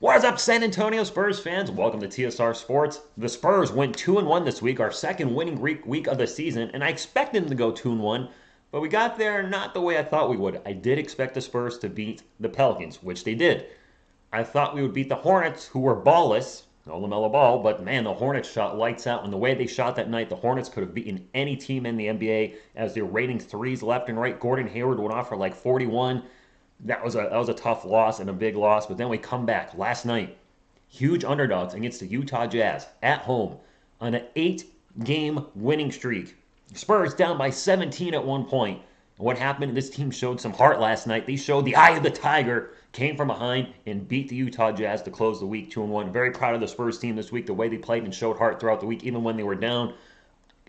What's up, San Antonio Spurs fans? Welcome to TSR Sports. The Spurs went 2-1 this week, our second winning week of the season, and I expected them to go 2-1, but we got there not the way I thought we would. I did expect the Spurs to beat the Pelicans, which they did. I thought we would beat the Hornets, who were ballless, no LaMelo Ball, but man, the Hornets shot lights out, and the way they shot that night, the Hornets could have beaten any team in the NBA as they're rating threes left and right. Gordon Hayward went off for like 41. That was a tough loss and a big loss, but then we come back last night, huge underdogs against the Utah Jazz at home on an 8-game winning streak. Spurs down by 17 at one point. And what happened? This team showed some heart last night. They showed the eye of the tiger, came from behind and beat the Utah Jazz to close the week 2-1. Very proud of the Spurs team this week, the way they played and showed heart throughout the week, even when they were down.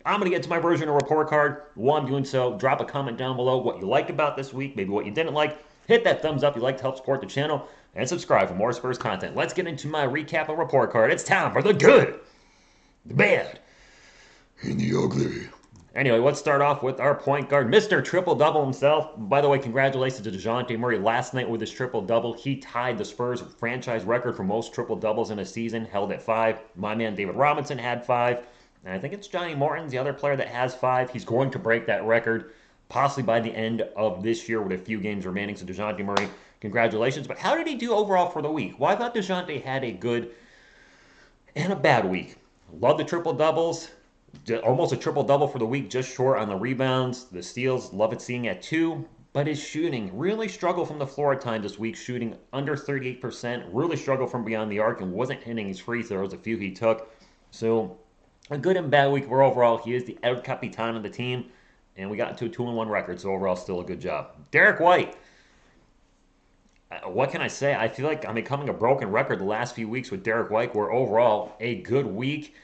I'm going to get to my version of report card. While I'm doing so, drop a comment down below what you liked about this week, maybe what you didn't like. Hit that thumbs up if you'd like to help support the channel, and subscribe for more Spurs content. Let's get into my recap and report card. It's time for the good, the bad, and the ugly. Anyway, let's start off with our point guard, Mr. Triple-Double himself. By the way, congratulations to DeJounte Murray last night with his triple-double. He tied the Spurs franchise record for most triple-doubles in a season, held at 5. My man David Robinson had 5. And I think it's Johnny Morton's the other player that has 5. He's going to break that record possibly by the end of this year with a few games remaining. So DeJounte Murray, congratulations. But how did he do overall for the week? Well, I thought DeJounte had a good and a bad week. Love the triple-doubles. Almost a triple-double for the week, just short on the rebounds. The steals, love it seeing at 2. But his shooting really struggled from the floor at times this week, shooting under 38%. Really struggled from beyond the arc and wasn't hitting his free throws, a few he took. So a good and bad week, where overall he is the El Capitan of the team. And we got into a 2-1 record, so overall still a good job. Derek White. What can I say? I feel like I'm becoming a broken record the last few weeks with Derek White, where overall a good week.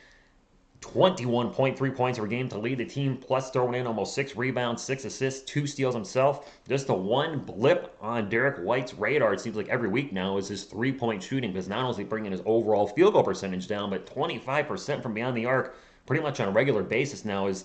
21.3 points per game to lead the team, plus throwing in almost 6 rebounds, 6 assists, 2 steals himself. Just the one blip on Derek White's radar, it seems like every week now, is his three-point shooting, because not only is he bringing his overall field goal percentage down, but 25% from beyond the arc, pretty much on a regular basis now, is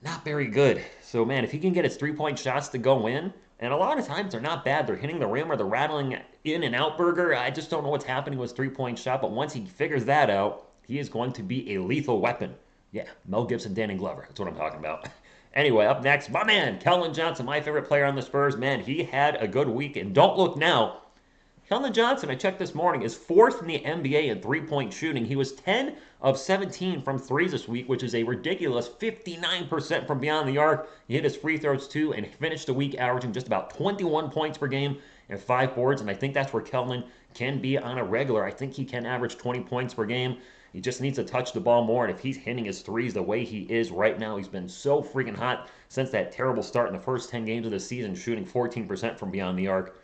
not very good. So, man, if he can get his three-point shots to go in, and a lot of times they're not bad. They're hitting the rim or they're rattling in and out burger. I just don't know what's happening with his three-point shot, but once he figures that out, he is going to be a lethal weapon. Yeah, Mel Gibson, Danny Glover. That's what I'm talking about. Anyway, up next, my man, Keldon Johnson, my favorite player on the Spurs. Man, he had a good week, and don't look now. Keldon Johnson, I checked this morning, is 4th in the NBA in three-point shooting. He was 10 of 17 from threes this week, which is a ridiculous 59% from beyond the arc. He hit his free throws too and finished the week averaging just about 21 points per game and 5 boards, and I think that's where Keldon can be on a regular. I think he can average 20 points per game. He just needs to touch the ball more, and if he's hitting his threes the way he is right now, he's been so freaking hot since that terrible start in the first 10 games of the season, shooting 14% from beyond the arc.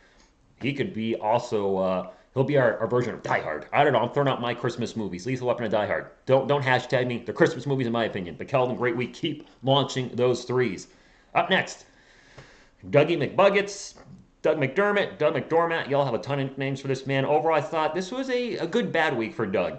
He could be also, he'll be our version of Die Hard. I don't know, I'm throwing out my Christmas movies. Lethal Weapon and Die Hard. Don't hashtag me. They're Christmas movies in my opinion. But Keldon, great week. Keep launching those threes. Up next, Dougie McBuckets, Doug McDermott, Doug McDormand. Y'all have a ton of names for this man. Overall, I thought this was a good bad week for Doug.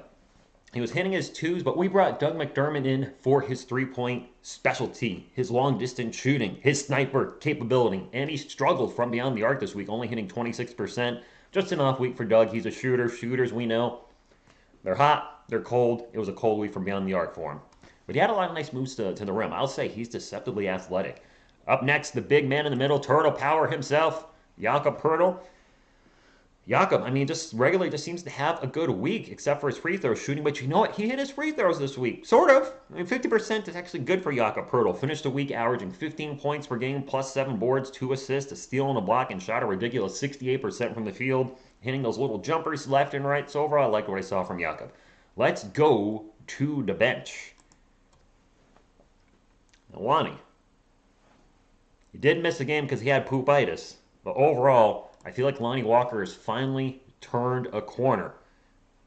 He was hitting his twos, but we brought Doug McDermott in for his three-point specialty, his long-distance shooting, his sniper capability, and he struggled from beyond the arc this week, only hitting 26%. Just an off week for Doug. He's a shooter. Shooters, we know, they're hot, they're cold. It was a cold week from beyond the arc for him. But he had a lot of nice moves to the rim. I'll say he's deceptively athletic. Up next, the big man in the middle, Turtle Power himself, Jakob Poeltl. Jakob, I mean, just regularly just seems to have a good week, except for his free throw shooting. But you know what? He hit his free throws this week. Sort of. I mean, 50% is actually good for Jakob Poeltl. Finished the week averaging 15 points per game, plus 7 boards, 2 assists, a steal and a block, and shot a ridiculous 68% from the field, hitting those little jumpers left and right. So overall, I like what I saw from Jakob. Let's go to the bench. Lonnie. He did miss a game because he had poopitis. But overall, I feel like Lonnie Walker has finally turned a corner.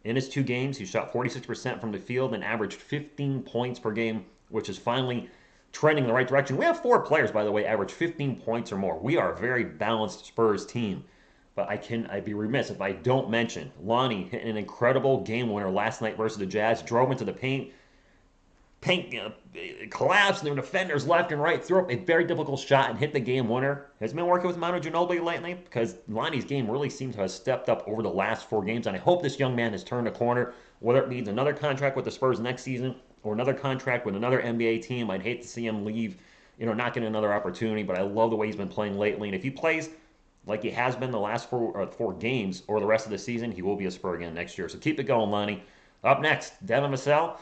In his 2 games, he shot 46% from the field and averaged 15 points per game, which is finally trending in the right direction. We have 4 players, by the way, average 15 points or more. We are a very balanced Spurs team. But I'd be remiss if I don't mention Lonnie hit an incredible game winner last night versus the Jazz, drove into the paint, collapsed their defenders left and right, threw up a very difficult shot and hit the game winner. Has been working with Manu Ginobili lately because Lonnie's game really seems to have stepped up over the last 4 games, and I hope this young man has turned a corner, whether it means another contract with the Spurs next season or another contract with another NBA team. I'd hate to see him leave, not get another opportunity, but I love the way he's been playing lately, and if he plays like he has been the last 4 games or the rest of the season, he will be a Spur again next year. So keep it going, Lonnie. Up next, Devin Vassell.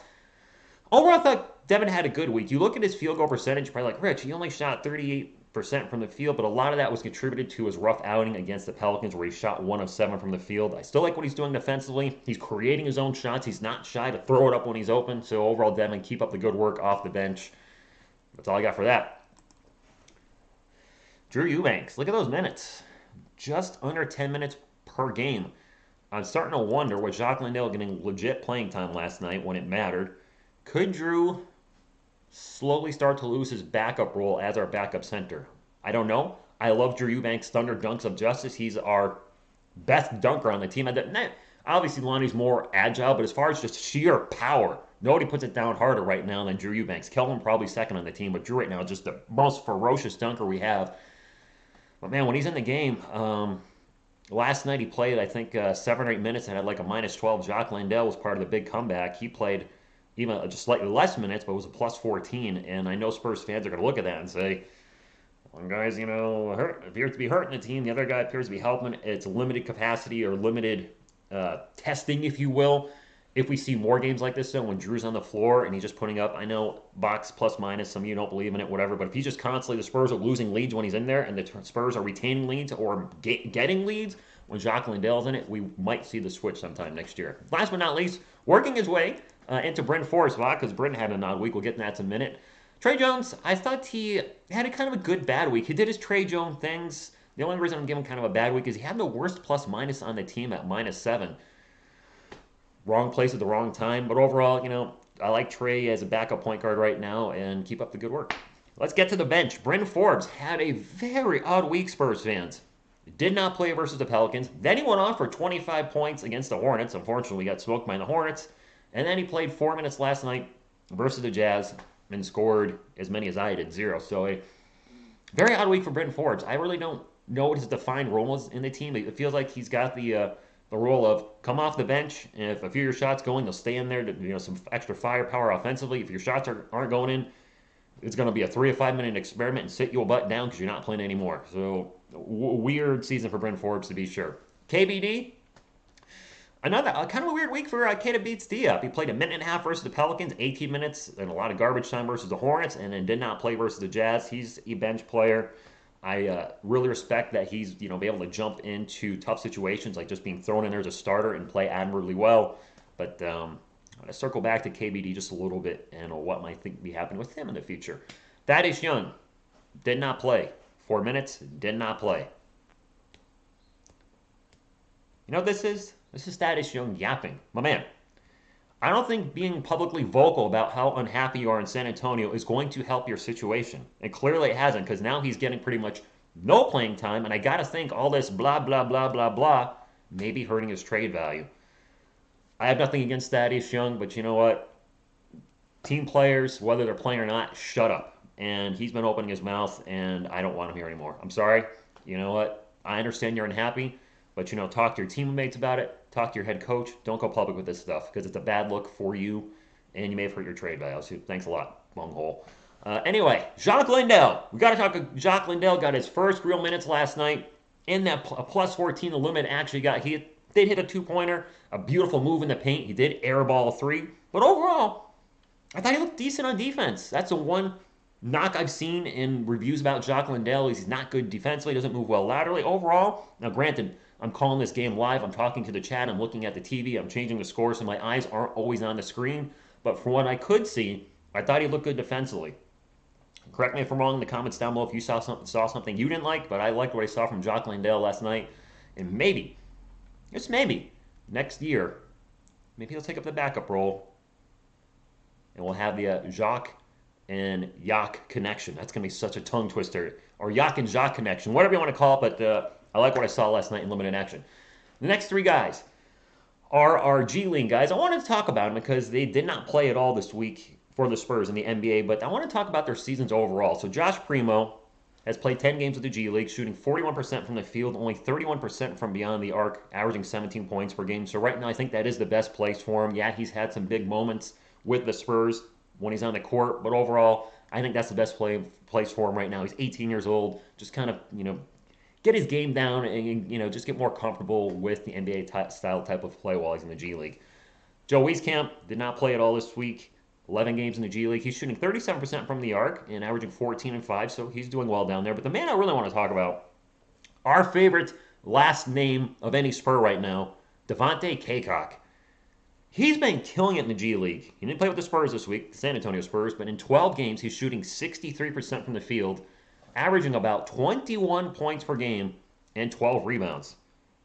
Overall, I thought Devin had a good week. You look at his field goal percentage, probably like, Rich, he only shot 38% from the field, but a lot of that was contributed to his rough outing against the Pelicans where he shot 1 of 7 from the field. I still like what he's doing defensively. He's creating his own shots. He's not shy to throw it up when he's open. So overall, Devin, keep up the good work off the bench. That's all I got for that. Drew Eubanks, look at those minutes. Just under 10 minutes per game. I'm starting to wonder, was Jacques Landale getting legit playing time last night when it mattered? Could Drew slowly start to lose his backup role as our backup center? I don't know. I love Drew Eubanks' Thunder Dunks of Justice. He's our best dunker on the team. Obviously, Lonnie's more agile, but as far as just sheer power, nobody puts it down harder right now than Drew Eubanks. Kelvin probably second on the team, but Drew right now is just the most ferocious dunker we have. But man, when he's in the game, last night he played, I think, 7 or 8 minutes and had like a -12. Jacques Landale was part of the big comeback. He played even just slightly less minutes, but it was a +14. And I know Spurs fans are going to look at that and say, one guy's, appears to be hurting the team. The other guy appears to be helping. It's limited capacity or limited testing, if you will. If we see more games like this, though, when Drew's on the floor and he's just putting up, I know box plus minus, some of you don't believe in it, whatever, but if he's just constantly, the Spurs are losing leads when he's in there and the Spurs are retaining leads or getting leads when Jacques Landale's in it, we might see the switch sometime next year. Last but not least, working his way into Bryn Forbes' spot, because Bryn had an odd week. We'll get to that in a minute. Tre Jones, I thought he had a kind of a good bad week. He did his Tre Jones things. The only reason I'm giving him kind of a bad week is he had the worst plus minus on the team at -7. Wrong place at the wrong time. But overall, I like Trey as a backup point guard right now, and keep up the good work. Let's get to the bench. Bryn Forbes had a very odd week, Spurs fans. Did not play versus the Pelicans. Then he went off for 25 points against the Hornets. Unfortunately, we got smoked by the Hornets. And then he played 4 minutes last night versus the Jazz and scored as many as I did, 0. So a very odd week for Bryn Forbes. I really don't know what his defined role is in the team. It feels like he's got the role of come off the bench, and if a few of your shots go in, they'll stay in there to some extra firepower offensively. If your shots aren't going in, it's going to be a 3 or 5 minute experiment and sit your butt down because you're not playing anymore. So weird season for Bryn Forbes to be sure. KBD, another kind of a weird week for Keita Bates-Diop. He played a minute and a half versus the Pelicans, 18 minutes, and a lot of garbage time versus the Hornets, and then did not play versus the Jazz. He's a bench player. I really respect that he's be able to jump into tough situations, like just being thrown in there as a starter and play admirably well. But I'm going to circle back to KBD just a little bit and what might be happening with him in the future. Thaddeus Young did not play. 4 minutes, did not play. You know what this is? This is Thaddeus Young yapping. My man, I don't think being publicly vocal about how unhappy you are in San Antonio is going to help your situation. And clearly it hasn't, because now he's getting pretty much no playing time, and I got to think all this blah, blah, blah, blah, blah may be hurting his trade value. I have nothing against Thaddeus Young, but you know what? Team players, whether they're playing or not, shut up. And he's been opening his mouth, and I don't want him here anymore. I'm sorry. You know what? I understand you're unhappy, but talk to your teammates about it. Talk to your head coach. Don't go public with this stuff because it's a bad look for you, and you may have hurt your trade value. So thanks a lot, bunghole. Anyway, Jacques Landale. We got to talk. Jacques Landale got his first real minutes last night in that +14. The limit actually got. He did hit a 2-pointer, a beautiful move in the paint. He did airball a 3, but overall, I thought he looked decent on defense. That's the one knock I've seen in reviews about Jacques Landale is he's not good defensively, doesn't move well laterally. Overall, now granted, I'm calling this game live. I'm talking to the chat. I'm looking at the TV. I'm changing the score, so my eyes aren't always on the screen. But from what I could see, I thought he looked good defensively. Correct me if I'm wrong in the comments down below if you saw something you didn't like, but I liked what I saw from Jacques Landale last night. And maybe, just maybe, next year, maybe he'll take up the backup role, and we'll have the Jacques and Yak connection. That's going to be such a tongue twister. Or Yak and Jacques connection, whatever you want to call it, but I like what I saw last night in limited action. The next 3 guys are our G League guys. I wanted to talk about them because they did not play at all this week for the Spurs in the NBA, but I want to talk about their seasons overall. So Josh Primo has played 10 games with the G League, shooting 41% from the field, only 31% from beyond the arc, averaging 17 points per game. So right now, I think that is the best place for him. Yeah, he's had some big moments with the Spurs when he's on the court, but overall, I think that's the best place for him right now. He's 18 years old, just kind of, get his game down and, just get more comfortable with the NBA style type of play while he's in the G League. Joe Wieskamp did not play at all this week. 11 games in the G League. He's shooting 37% from the arc and averaging 14 and 5, so he's doing well down there. But the man I really want to talk about, our favorite last name of any Spur right now, Devontae Cacok. He's been killing it in the G League. He didn't play with the Spurs this week, the San Antonio Spurs, but in 12 games, he's shooting 63% from the field, averaging about 21 points per game and 12 rebounds.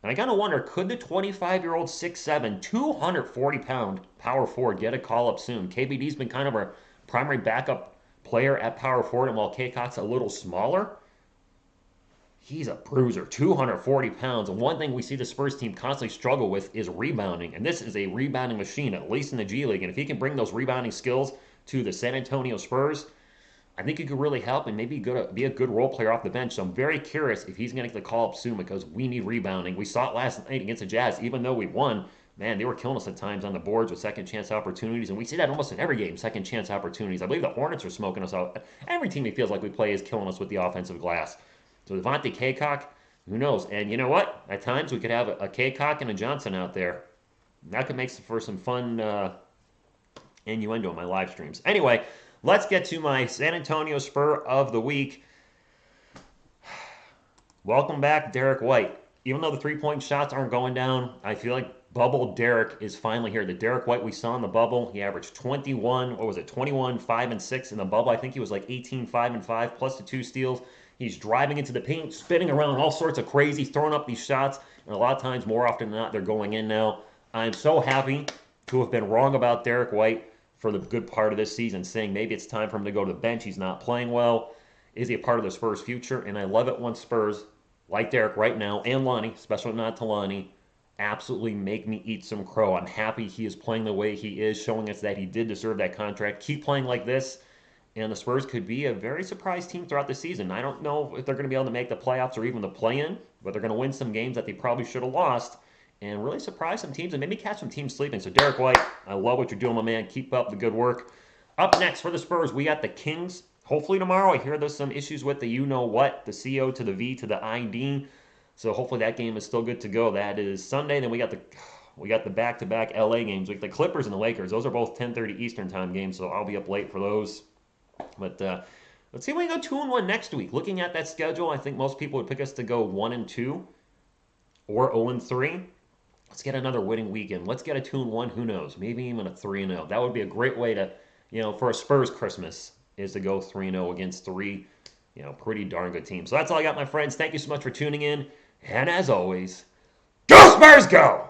And I got to wonder, could the 25-year-old 6'7", 240-pound power forward get a call-up soon? KBD's been kind of our primary backup player at power forward, and while Kaycock's a little smaller, he's a bruiser, 240 pounds. And one thing we see the Spurs team constantly struggle with is rebounding. And this is a rebounding machine, at least in the G League. And if he can bring those rebounding skills to the San Antonio Spurs, I think he could really help and maybe be a good role player off the bench. So I'm very curious if he's going to get the call up soon because we need rebounding. We saw it last night against the Jazz. Even though we won, man, they were killing us at times on the boards with second chance opportunities. And we see that almost in every game, second chance opportunities. I believe the Hornets are smoking us out. Every team it feels like we play is killing us with the offensive glass. So Devontae Cacok, who knows? And you know what? At times we could have a Cacok and a Johnson out there. That could make for some fun innuendo in my live streams. Anyway, let's get to my San Antonio Spur of the week. Welcome back, Derek White. Even though the three-point shots aren't going down, I feel like bubble Derek is finally here. The Derek White we saw in the bubble, he averaged 21, 5, and 6 in the bubble. I think he was like 18, 5, and 5, plus the 2 steals. He's driving into the paint, spinning around, all sorts of crazy, throwing up these shots. And a lot of times, more often than not, they're going in now. I'm so happy to have been wrong about Derek White for the good part of this season, saying maybe it's time for him to go to the bench. He's not playing well. Is he a part of the Spurs' future? And I love it when Spurs, like Derek right now, and Lonnie, especially not to Lonnie, absolutely make me eat some crow. I'm happy he is playing the way he is, showing us that he did deserve that contract. Keep playing like this, and the Spurs could be a very surprised team throughout the season. I don't know if they're going to be able to make the playoffs or even the play-in, but they're going to win some games that they probably should have lost and really surprise some teams and maybe catch some teams sleeping. So Derek White, I love what you're doing, my man. Keep up the good work. Up next for the Spurs, we got the Kings. Hopefully tomorrow. I hear there's some issues with the you-know-what, the CO to the V to the ID. So hopefully that game is still good to go. That is Sunday. Then we got the back-to-back LA games, like the Clippers and the Lakers. Those are both 10:30 Eastern time games, so I'll be up late for those. But let's see if we can go 2-1 next week. Looking at that schedule, I think most people would pick us to go 1-2 or 0-3. Let's get another winning weekend. Let's get a 2-1. Who knows? Maybe even a 3-0. That would be a great way to, for a Spurs Christmas, is to go 3-0 against 3, pretty darn good teams. So that's all I got, my friends. Thank you so much for tuning in. And as always, go Spurs, go!